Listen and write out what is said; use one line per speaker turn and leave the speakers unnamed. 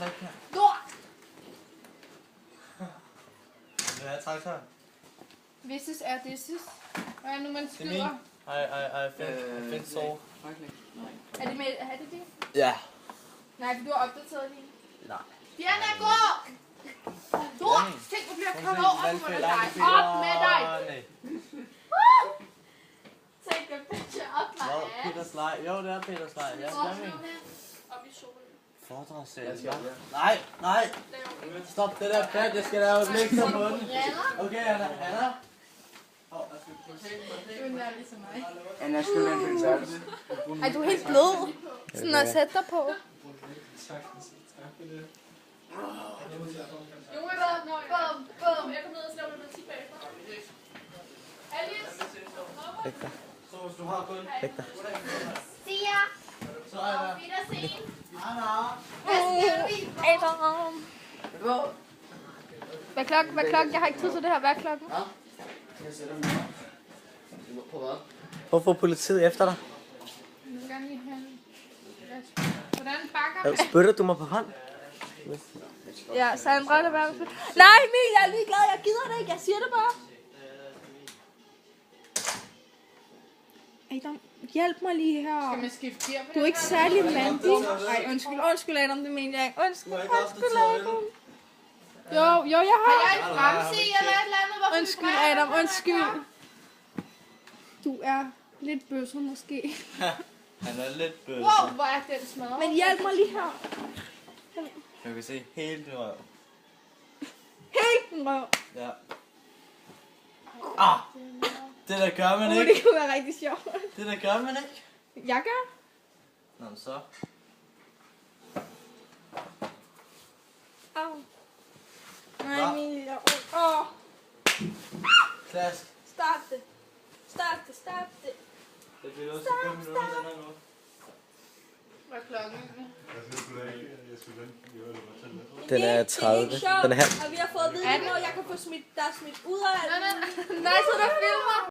trekant.
Lort!
Vil du have traktoren?
This er this is. Hvad er nu, man
Det er min.
skyder?
I think so.
Er det med, er det det?
Ja.
Nej, for du har opdateret din.
Nej.
Diana, gå! Lort! Tænk, du bliver kørt over på dig. Op med dig! Take a picture of my
Hvad?
ass.
Peters leg? Jo, det er Peters leg. Ja, Flemming.
Op i solen.
Foredragsserie. Nej. Stop det der plat. Jeg skal lave et lektier på den. Okay, Anna.
Anna skulle have en værelse.
Ej, du er helt blød. Sådan at sætte dig på. Jo, bum. Jeg kommer ned og slår med 10 bagefter. Alice.
Læg dig. Så hvis du har kun. Læg dig.
Sia.
Så er der.
Wiedersehen.
Anna.
Adam. Hvad er klokken? Jeg har ikke tid til det her. Hvad er klokken?
Jeg sætter mig. På hvad?
Hvorfor er politiet efter dig?
Jeg vil gerne lige have... Hvordan bakker?
Spytter du mig på hånd?
Ja, Sandra, det var... Nej, Emil, jeg er ligeglad. Jeg gider det ikke. Jeg siger det bare. Adam, hjælp mig lige her. Skal man skifte gear på? Du er ikke særlig mandig. Nej, undskyld Adam, det mener jeg ikke. Undskyld Adam. Jo, jeg har... Har jeg en bremse eller et eller andet? Undskyld Adam, undskyld. Du er lidt bøsser måske.
Han er lidt bøsse.
Wow, hvor er den smadret. Men hjælp mig lige her.
Jeg kan se helt i røv.
Helt den røv.
Ja. Det der gør man ikke.
Det kunne være rigtig sjovt.
Det der gør man ikke.
Jeg gør.
Nå, men så.
Au. Nej,
Hva?
Emilie.
Klask.
Start det.
Det bliver også 5 minutter, den her nu.
Hvad er klokken?
Den er 30. Den er her.
Og vi har fået at vide, at jeg kan få smidt, der er smidt ud af. Nej, så der filmer.